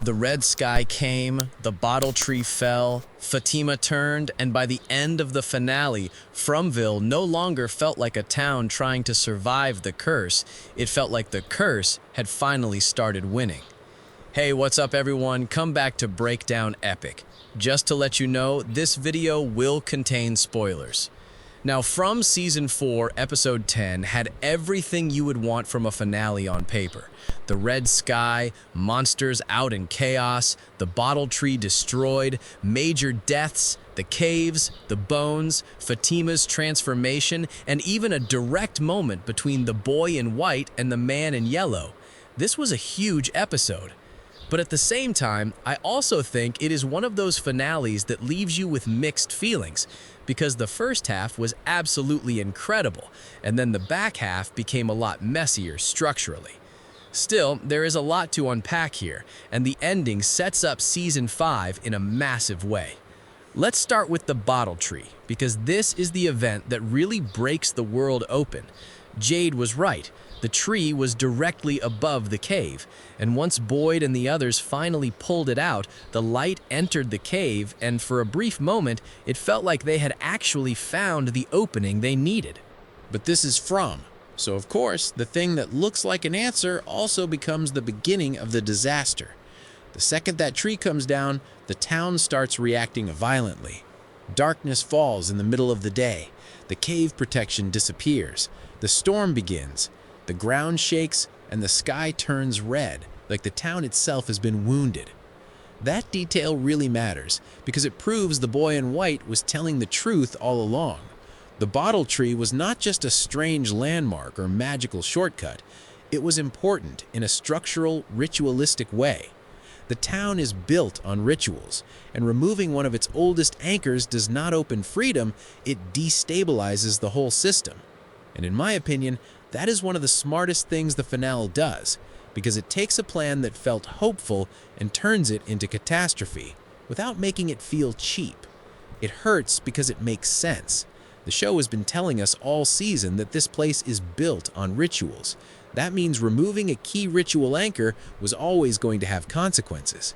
The red sky came, the bottle tree fell, Fatima turned, and by the end of the finale, Fromville no longer felt like a town trying to survive the curse. It felt like the curse had finally started winning. Hey, what's up everyone? Come back to Breakdown Epic. Just to let you know, this video will contain spoilers. Now, From Season 4, Episode 10 had everything you would want from a finale on paper. The red sky, monsters out in chaos, the bottle tree destroyed, major deaths, the caves, the bones, Fatima's transformation, and even a direct moment between the boy in white and the man in yellow. This was a huge episode. But at the same time, I also think it is one of those finales that leaves you with mixed feelings, because the first half was absolutely incredible, and then the back half became a lot messier structurally. Still, there is a lot to unpack here, and the ending sets up Season 5 in a massive way. Let's start with the bottle tree, because this is the event that really breaks the world open. Jade was right. The tree was directly above the cave, and once Boyd and the others finally pulled it out, the light entered the cave, and for a brief moment, it felt like they had actually found the opening they needed. But this is From, so of course, the thing that looks like an answer also becomes the beginning of the disaster. The second that tree comes down, the town starts reacting violently. Darkness falls in the middle of the day. The cave protection disappears. The storm begins. The ground shakes and the sky turns red, like the town itself has been wounded. That detail really matters because it proves the boy in white was telling the truth all along. The bottle tree was not just a strange landmark or magical shortcut. It was important in a structural, ritualistic way. The town is built on rituals, and removing one of its oldest anchors does not open freedom, it destabilizes the whole system. And in my opinion, that is one of the smartest things the finale does, because it takes a plan that felt hopeful and turns it into catastrophe, without making it feel cheap. It hurts because it makes sense. The show has been telling us all season that this place is built on rituals. That means removing a key ritual anchor was always going to have consequences.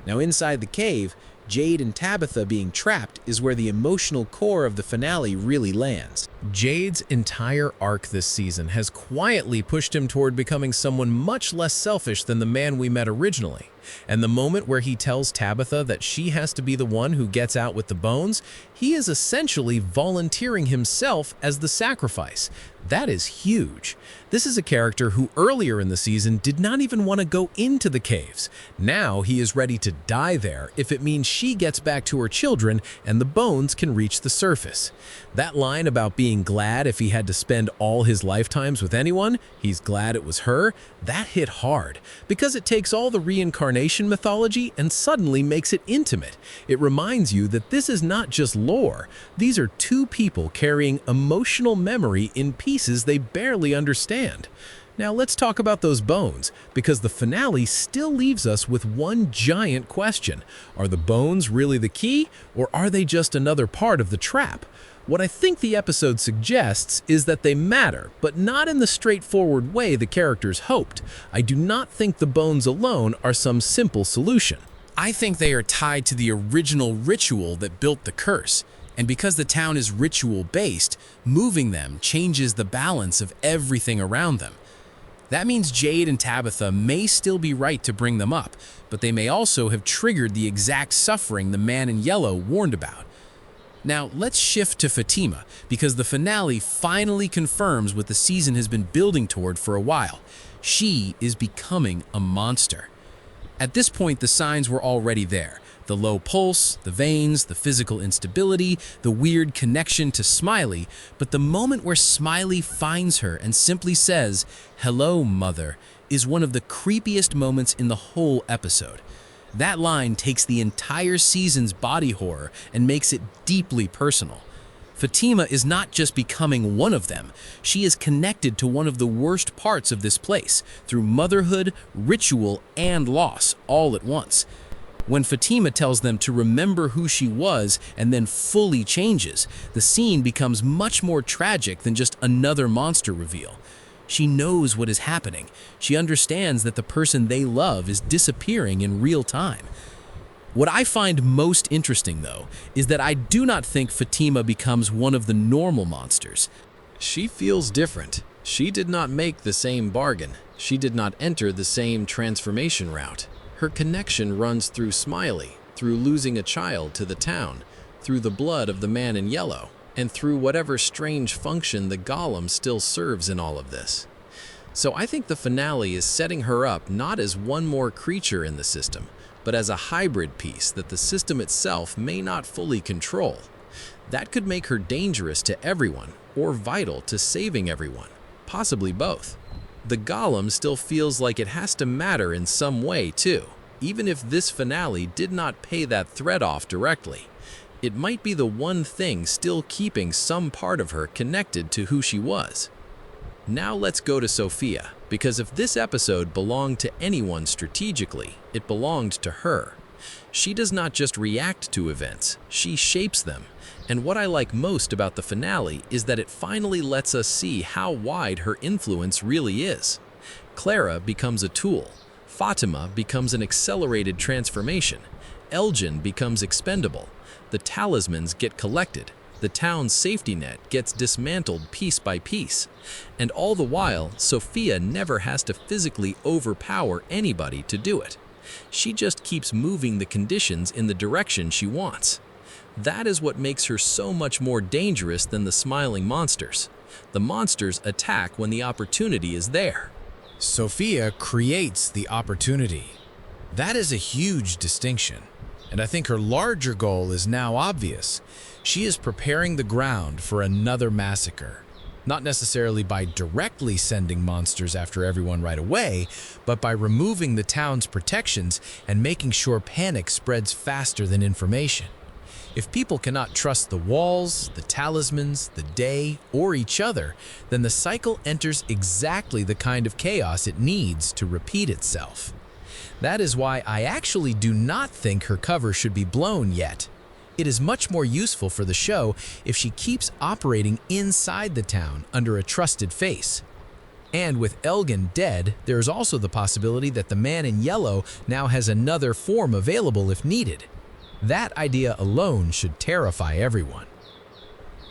Now inside the cave, Jade and Tabitha being trapped is where the emotional core of the finale really lands. Jade's entire arc this season has quietly pushed him toward becoming someone much less selfish than the man we met originally. And the moment where he tells Tabitha that she has to be the one who gets out with the bones, he is essentially volunteering himself as the sacrifice. That is huge. This is a character who earlier in the season did not even want to go into the caves. Now he is ready to die there if it means she gets back to her children and the bones can reach the surface. That line about being glad if he had to spend all his lifetimes with anyone, he's glad it was her, that hit hard because it takes all the reincarnation mythology and suddenly makes it intimate. It reminds you that this is not just lore. These are two people carrying emotional memory in pieces they barely understand. Now let's talk about those bones, because the finale still leaves us with one giant question. Are the bones really the key, or are they just another part of the trap? What I think the episode suggests is that they matter, but not in the straightforward way the characters hoped. I do not think the bones alone are some simple solution. I think they are tied to the original ritual that built the curse. And because the town is ritual-based, moving them changes the balance of everything around them. That means Jade and Tabitha may still be right to bring them up, but they may also have triggered the exact suffering the man in yellow warned about. Now, let's shift to Fatima, because the finale finally confirms what the season has been building toward for a while. She is becoming a monster. At this point, the signs were already there. The low pulse, the veins, the physical instability, the weird connection to Smiley, but the moment where Smiley finds her and simply says, "Hello, mother," is one of the creepiest moments in the whole episode. That line takes the entire season's body horror and makes it deeply personal. Fatima is not just becoming one of them, she is connected to one of the worst parts of this place, through motherhood, ritual, and loss, all at once. When Fatima tells them to remember who she was and then fully changes, the scene becomes much more tragic than just another monster reveal. She knows what is happening. She understands that the person they love is disappearing in real time. What I find most interesting, though, is that I do not think Fatima becomes one of the normal monsters. She feels different. She did not make the same bargain. She did not enter the same transformation route. Her connection runs through Smiley, through losing a child to the town, through the blood of the man in yellow, and through whatever strange function the golem still serves in all of this. So I think the finale is setting her up not as one more creature in the system, but as a hybrid piece that the system itself may not fully control. That could make her dangerous to everyone, or vital to saving everyone, possibly both. The golem still feels like it has to matter in some way too, even if this finale did not pay that thread off directly. It might be the one thing still keeping some part of her connected to who she was. Now let's go to Sophia, because if this episode belonged to anyone strategically, it belonged to her. She does not just react to events, she shapes them. And what I like most about the finale is that it finally lets us see how wide her influence really is. Clara becomes a tool, Fatima becomes an accelerated transformation, Elgin becomes expendable, the talismans get collected, the town's safety net gets dismantled piece by piece, and all the while, Sophia never has to physically overpower anybody to do it. She just keeps moving the conditions in the direction she wants. That is what makes her so much more dangerous than the smiling monsters. The monsters attack when the opportunity is there. Sophia creates the opportunity. That is a huge distinction, and I think her larger goal is now obvious. She is preparing the ground for another massacre. Not necessarily by directly sending monsters after everyone right away, but by removing the town's protections and making sure panic spreads faster than information. If people cannot trust the walls, the talismans, the day, or each other, then the cycle enters exactly the kind of chaos it needs to repeat itself. That is why I actually do not think her cover should be blown yet. It is much more useful for the show if she keeps operating inside the town under a trusted face. And with Elgin dead, there is also the possibility that the man in yellow now has another form available if needed. That idea alone should terrify everyone.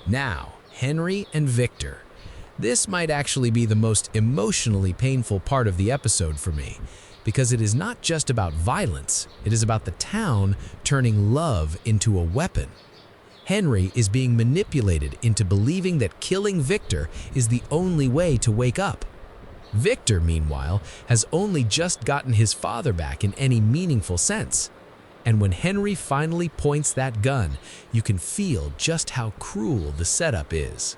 Now, Henry and Victor. This might actually be the most emotionally painful part of the episode for me, because it is not just about violence, it is about the town turning love into a weapon. Henry is being manipulated into believing that killing Victor is the only way to wake up. Victor, meanwhile, has only just gotten his father back in any meaningful sense. And when Henry finally points that gun, you can feel just how cruel the setup is.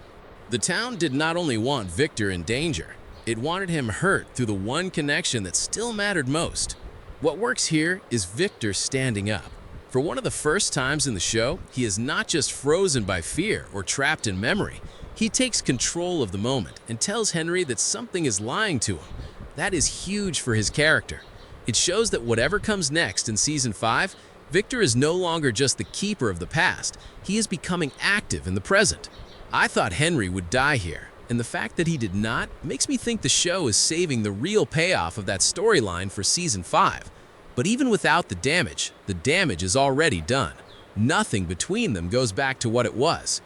The town did not only want Victor in danger, it wanted him hurt through the one connection that still mattered most. What works here is Victor standing up. For one of the first times in the show, he is not just frozen by fear or trapped in memory. He takes control of the moment and tells Henry that something is lying to him. That is huge for his character. It shows that whatever comes next in Season 5, Victor is no longer just the keeper of the past, he is becoming active in the present. I thought Henry would die here, and the fact that he did not makes me think the show is saving the real payoff of that storyline for Season 5. But even without the damage is already done. Nothing between them goes back to what it was.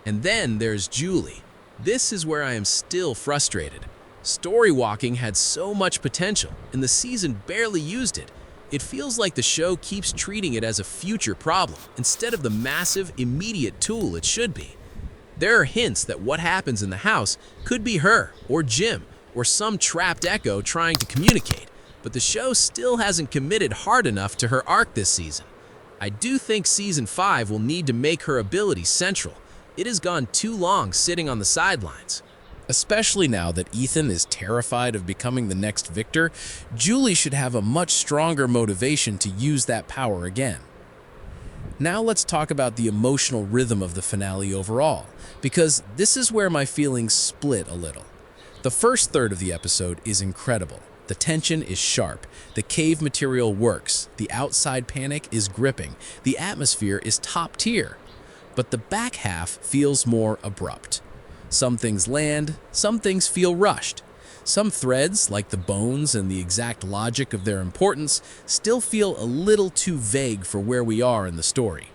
And then there's Julie. This is where I am still frustrated. Story walking had so much potential, and the season barely used it. It feels like the show keeps treating it as a future problem, instead of the massive, immediate tool it should be. There are hints that what happens in the house could be her, or Jim, or some trapped echo trying to communicate, but the show still hasn't committed hard enough to her arc this season. I do think Season 5 will need to make her ability central. It has gone too long sitting on the sidelines. Especially now that Ethan is terrified of becoming the next Victor, Julie should have a much stronger motivation to use that power again. Now let's talk about the emotional rhythm of the finale overall, because this is where my feelings split a little. The first third of the episode is incredible. The tension is sharp, the cave material works, the outside panic is gripping, the atmosphere is top tier. But the back half feels more abrupt. Some things land, some things feel rushed. Some threads, like the bones and the exact logic of their importance, still feel a little too vague for where we are in the story.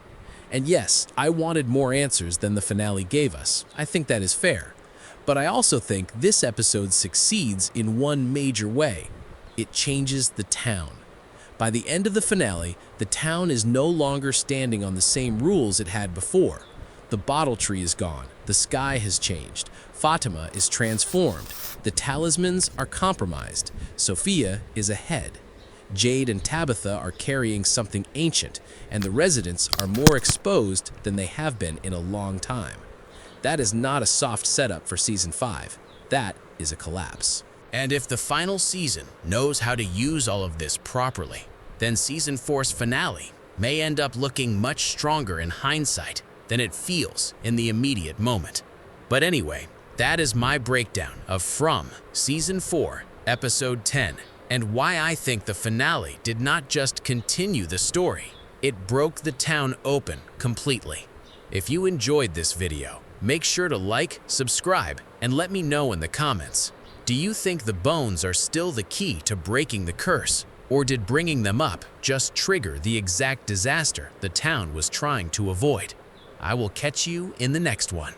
And yes, I wanted more answers than the finale gave us. I think that is fair. But I also think this episode succeeds in one major way. It changes the town. By the end of the finale, the town is no longer standing on the same rules it had before. The bottle tree is gone. The sky has changed. Fatima is transformed. The talismans are compromised. Sophia is ahead. Jade and Tabitha are carrying something ancient, and the residents are more exposed than they have been in a long time. That is not a soft setup for Season 5. That is a collapse. And if the final season knows how to use all of this properly, then Season 4's finale may end up looking much stronger in hindsight than it feels in the immediate moment. But anyway, that is my breakdown of From Season 4, Episode 10, and why I think the finale did not just continue the story, it broke the town open completely. If you enjoyed this video, make sure to like, subscribe, and let me know in the comments. Do you think the bones are still the key to breaking the curse, or did bringing them up just trigger the exact disaster the town was trying to avoid? I will catch you in the next one.